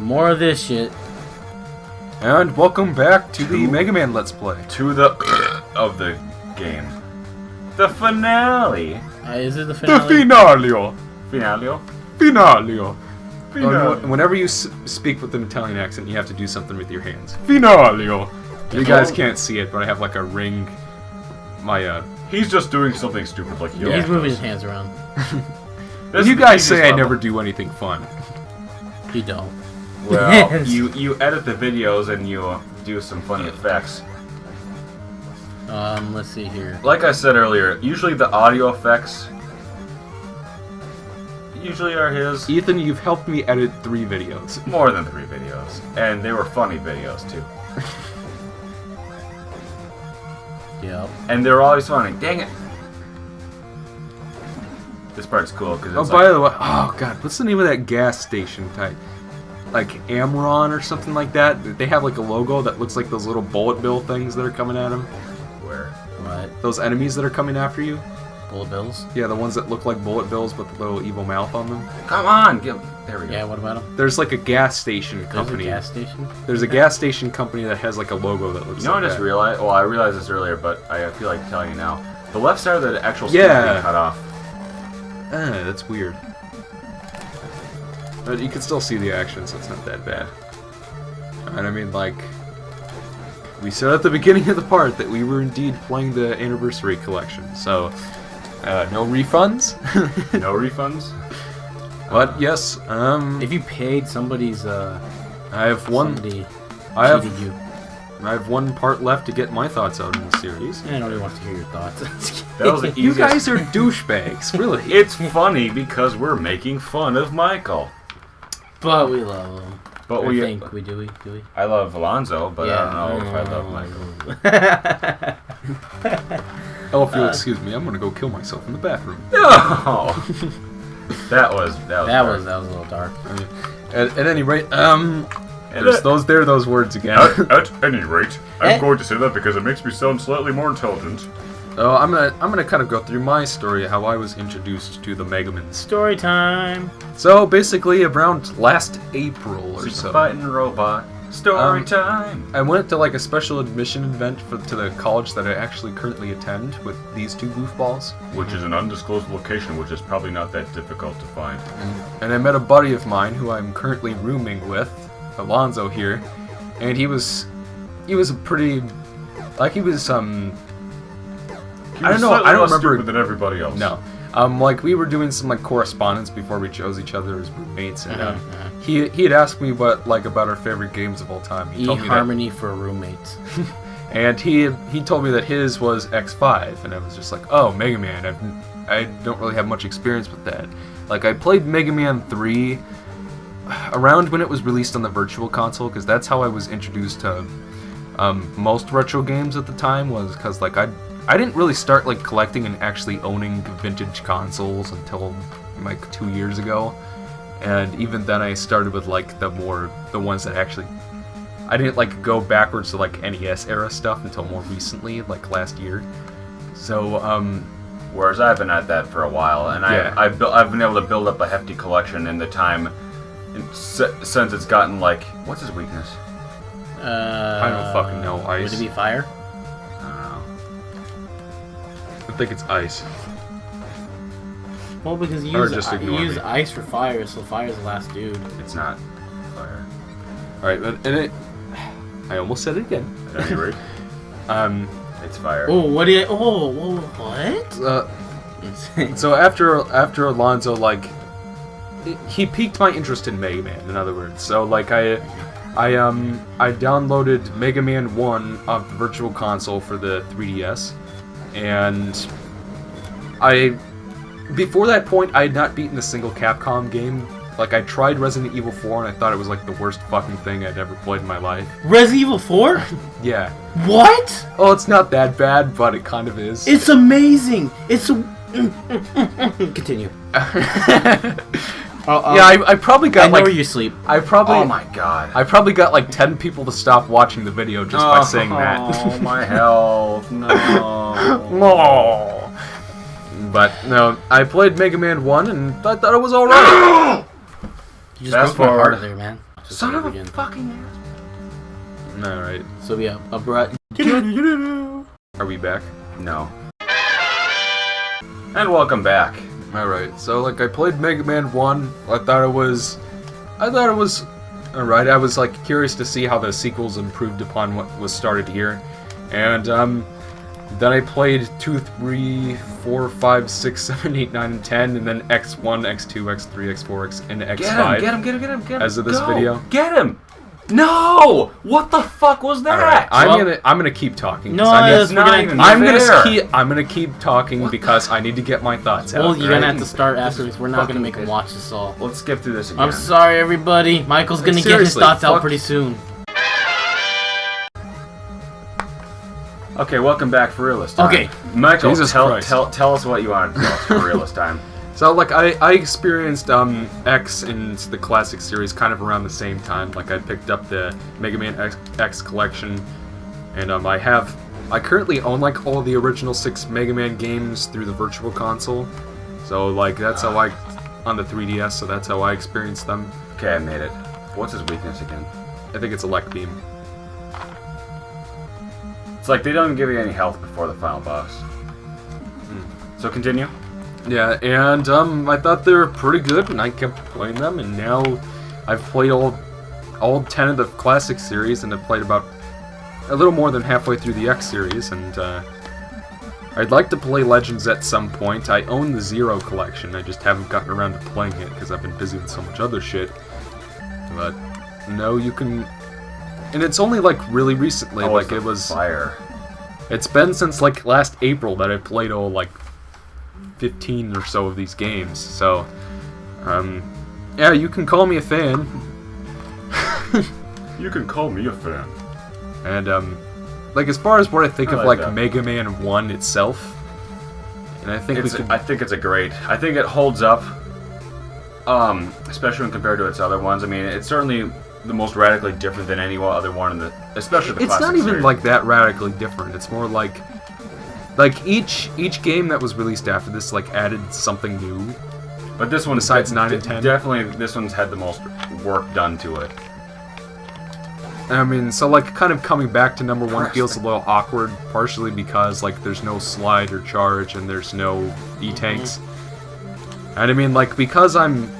more of this shit. And welcome back to the Mega Man Let's Play. To the of the game. The finale. Is it the finale? The finale. Finale. Finale. Finale. Whenever you speak with an Italian accent, you have to do something with your hands. Finale. You guys can't see it, but I have like a ring. He's just doing something stupid like you. He's moving his hands around. You guys say I never do anything fun. You don't. Well, you edit the videos and you do some funny effects. Let's see here. Like I said earlier, usually the audio effects are his. Ethan, you've helped me edit 3 videos. More than 3 videos. And they were funny videos, too. Yep. And they were always funny. Dang it! This part's cool, because it's by the way, oh god, what's the name of that gas station type? Like Amron or something like that? They have like a logo that looks like those little bullet bill things that are coming at them. Where? What? Those enemies that are coming after you? Bullet bills? Yeah, the ones that look like bullet bills with the little evil mouth on them. Come on! There we go. Yeah, what about them? There's like a gas station company. There's a gas station? There's a gas station company that has like a logo that looks like that. I just realized? Well, I realized this earlier, but I feel like telling you now. The left side of the actual screen is being cut off. That's weird. But you can still see the action, so it's not that bad. And I mean, like, we said at the beginning of the part that we were indeed playing the Anniversary Collection, so no refunds. No refunds. But yes, if you paid somebody's, I have one. Somebody cheated you. I have one part left to get my thoughts out in the series. I nobody wants to hear your thoughts. That was the You easiest. guys are douchebags, really. It's funny because we're making fun of Michael. But we love him. But I think we do. Do we? I love Alonzo, but I don't know if I love Michael. Oh, if you'll excuse me, I'm gonna go kill myself in the bathroom. No. That was a little dark. At any rate, there's those words again. At any rate, I'm going to say that because it makes me sound slightly more intelligent. So I'm gonna kind of go through my story, how I was introduced to the Mega Man. Story time. So basically, around last April or so, Fighting robot. Story time. I went to like a special admission event to the college that I actually currently attend with these 2 goofballs. Which is an undisclosed location, which is probably not that difficult to find. And I met a buddy of mine who I'm currently rooming with, Alonzo here, and he was a pretty, like he was I don't know. I don't remember. Stupid than everybody else. No. Like we were doing some like correspondence before we chose each other as roommates, and he had asked me what about our favorite games of all time. He told me eHarmony for roommates. And he told me that his was X5, and I was just like, oh, Mega Man. I don't really have much experience with that. Like I played Mega Man 3 around when it was released on the Virtual Console, because that's how I was introduced to most retro games at the time. Was because like I didn't really start like collecting and actually owning vintage consoles until like 2 years ago, and even then I started with like the ones that actually I didn't like go backwards to like NES era stuff until more recently, like last year. So whereas I've been at that for a while, and I've been able to build up a hefty collection in the time since it's gotten like, what's his weakness? I don't fucking know. Ice. Would it be fire? I think it's ice. Well, because you use ice for fire, so fire's the last dude. It's not fire. Alright, and I almost said it again. At any rate, it's fire. Oh, what? What? So after Alonzo, like, he piqued my interest in Mega Man. In other words, so like I downloaded Mega Man 1 off the Virtual Console for the 3DS. And before that point, I had not beaten a single Capcom game. Like, I tried Resident Evil 4, and I thought it was like the worst fucking thing I'd ever played in my life. Resident Evil 4? Yeah. What? Oh, it's not that bad, but it kind of is. It's amazing. It's Continue. I probably got I know where you sleep. Oh my god. I probably got like 10 people to stop watching the video just by saying that. Oh, my health. No. No. But no, I played Mega Man 1 and I thought it was alright. You just broke my heart there, man. Son of a again. fucking ass. Alright. So yeah, a bright. Are we back? No. And welcome back. Alright, so like I played Mega Man 1. I thought it was alright. I was like curious to see how the sequels improved upon what was started here. And then I played 2, 3, 4, 5, 6, 7, 8, 9, and 10, and then X1, X2, X3, X4, X, and X5. Get him. As of this video. Get him! No! What the fuck was that? Right, I'm gonna keep talking. No, that's not even I'm fair. gonna keep talking because I need to get my thoughts out. Well, you're gonna right? have to start after this. We're not gonna make him watch this all. Let's skip through this again. I'm sorry, everybody. Michael's gonna get his Seriously, thoughts out fuck. pretty soon. Okay, welcome back for real this time. Okay. Michael, Jesus Christ. tell us what you wanted to tell us for real this time. So like I experienced X in the classic series kind of around the same time. Like I picked up the Mega Man X collection, and I currently own like all the original 6 Mega Man games through the Virtual Console. So like that's how I on the 3DS. So that's how I experienced them. Okay, I made it. What's his weakness again? I think it's Elect Beam. It's like they don't even give you any health before the final boss. So continue. Yeah, and I thought they were pretty good, and I kept playing them, and now I've played all 10 of the classic series, and I've played about a little more than halfway through the X series, and I'd like to play Legends at some point. I own the Zero collection, I just haven't gotten around to playing it because I've been busy with so much other shit. But no, you can, and it's only like really recently, like it was fire. It's been since like last April that I've played all like 15 or so of these games, so yeah, you can call me a fan. You can call me a fan. And like as far as what I think I of like like that. Mega Man 1 itself, and I think I think it's a great. I think it holds up, especially when compared to its other ones. I mean, it's certainly the most radically different than any other one in the, especially the it's classic not even series. like that radically different. It's more like each game that was released after this like added something new. But this one, besides 9 and 10, definitely this one's had the most work done to it. I mean, so like kind of coming back to number 1 feels a little awkward, partially because like there's no slide or charge and there's no E-tanks. And I mean like because I'm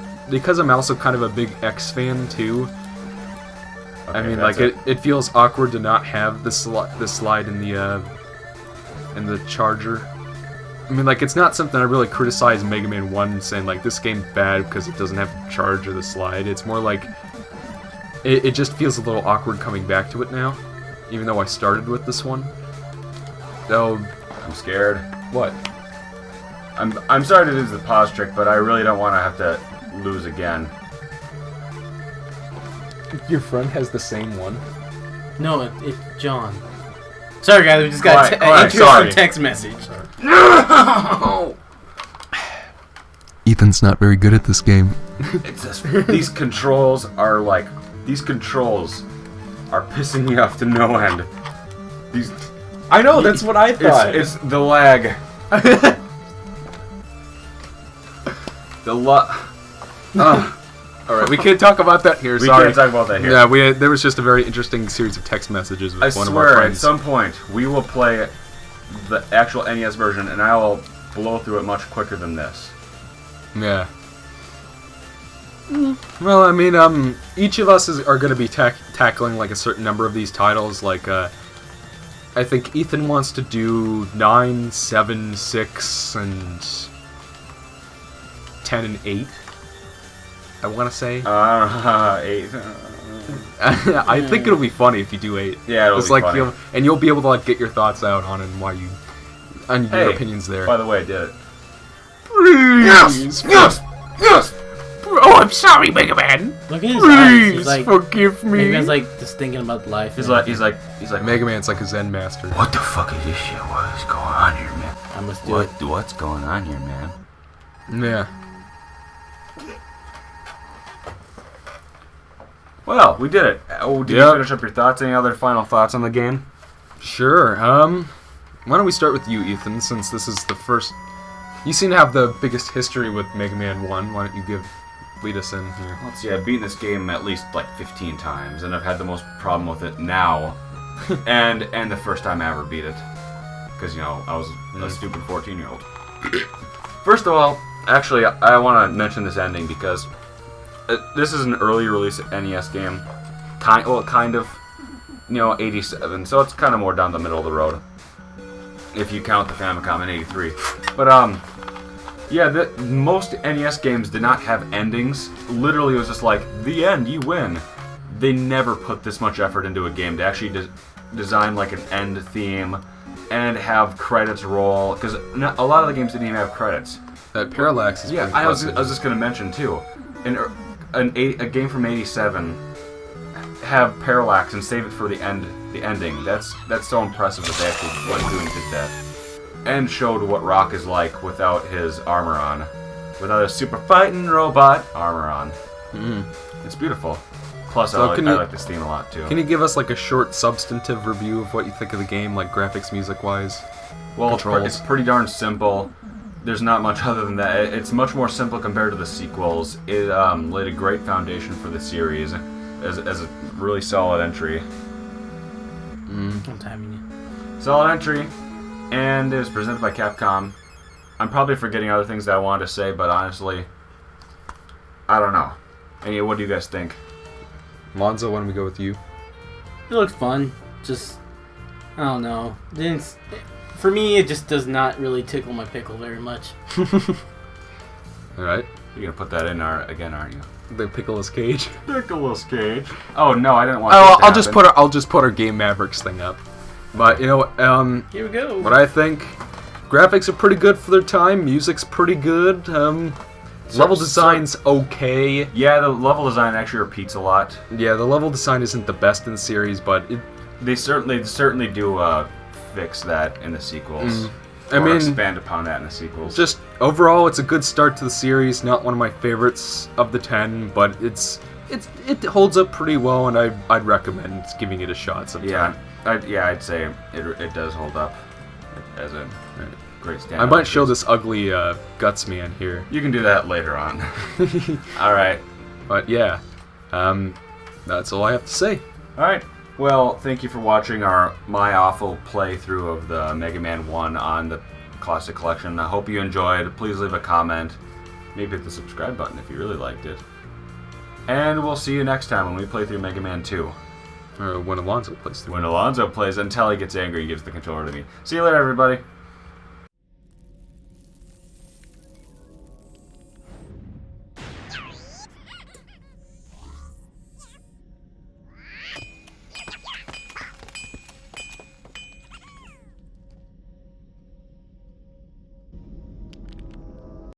also kind of a big X fan too. I mean like it feels awkward to not have the slide in the charger. I mean like it's not something I really criticize Mega Man 1 saying like this game's bad because it doesn't have the charge or the slide. It's more like it just feels a little awkward coming back to it now, even though I started with this one. So I'm scared. what? I'm sorry to do the pause trick, but I really don't want to have to lose again. Your friend has the same one. No, it's John. Sorry, guys, we just got Quiet, an interesting sorry. text message. No! Ethan's not very good at this game. It's just, these controls are pissing me off to no end. These, I know, that's what I thought. it's the lag. Alright, we can't talk about that here, We sorry. can't talk about that here. Yeah, there was just a very interesting series of text messages with I one of our swear, at friends. some point, we will play the actual NES version, and I will blow through it much quicker than this. Yeah. Well, I mean, each of us are going to be tackling like a certain number of these titles. Like, I think Ethan wants to do 9, 7, 6, and 10 and 8. I want to say. 8. I think it'll be funny if you do 8. Yeah, it'll be like funny. you'll be able to like get your thoughts out on it and why you, on your Hey, opinions there. By the way, I did it. Please, Yes! Oh, I'm sorry, Mega Man. Look at his eyes. He's like, forgive me. Mega Man's like just thinking about life. He's and like, Mega Man's like a Zen master. what the fuck is this shit? What is going on here, man? I must do it. What's going on here, man? Yeah. Well, we did it. Oh, did you finish up your thoughts? Any other final thoughts on the game? Sure. Why don't we start with you, Ethan, since this is the first. You seem to have the biggest history with Mega Man 1. Why don't you give lead us in here. Let's see, I've beaten this game at least like 15 times, and I've had the most problem with it now, and the first time I ever beat it, because I was a stupid 14-year-old. First of all, actually, I want to mention this ending because this is an early release NES game, kind of, 87, so it's kind of more down the middle of the road, if you count the Famicom in 83. But yeah, most NES games did not have endings. Literally, it was just like, the end, you win. They never put this much effort into a game to actually design like an end theme and have credits roll, because a lot of the games didn't even have credits. That parallax is pretty I was impressive. just going to mention too, a game from '87 have parallax and save it for the ending. That's so impressive that they actually went through and did that, and showed what Rock is like without his armor on, without his super fighting robot armor on. It's beautiful. Plus, So I like this theme a lot too. Can you give us like a short substantive review of what you think of the game, like graphics, music-wise? Well, controls? it's pretty darn simple. There's not much other than that. It's much more simple compared to the sequels. It laid a great foundation for the series as a really solid entry. I'm timing you. Solid entry, and it was presented by Capcom. I'm probably forgetting other things that I wanted to say, but honestly, I don't know. Anyway, what do you guys think? Lonzo, why don't we go with you? It looks fun. Just, I don't know. For me, it just does not really tickle my pickle very much. Alright. You're gonna put that in again, aren't you? The Pickle's Cage. Nicolas Cage. Oh no, I didn't want. Oh, that to happen. I'll just put our Game Mavericks thing up. But you know what? Here we go. What I think, graphics are pretty good for their time. Music's pretty good. Level design's okay. Yeah, the level design actually repeats a lot. Yeah, the level design isn't the best in the series, but They certainly do fix that in the sequels. I mean, expand upon that in the sequels. just overall, it's a good start to the series. Not one of my favorites of the 10, but it holds up pretty well, and I'd recommend giving it a shot sometime. I'd say it does hold up as a great standout. I might show this ugly Guts Man here. You can do that later on. All right. But yeah, that's all I have to say. All right. Well, thank you for watching my awful playthrough of the Mega Man 1 on the Classic Collection. I hope you enjoyed. Please leave a comment. Maybe hit the subscribe button if you really liked it. And we'll see you next time when we play through Mega Man 2. Or when Alonzo plays through. When Alonzo plays until he gets angry, he gives the controller to me. See you later, everybody.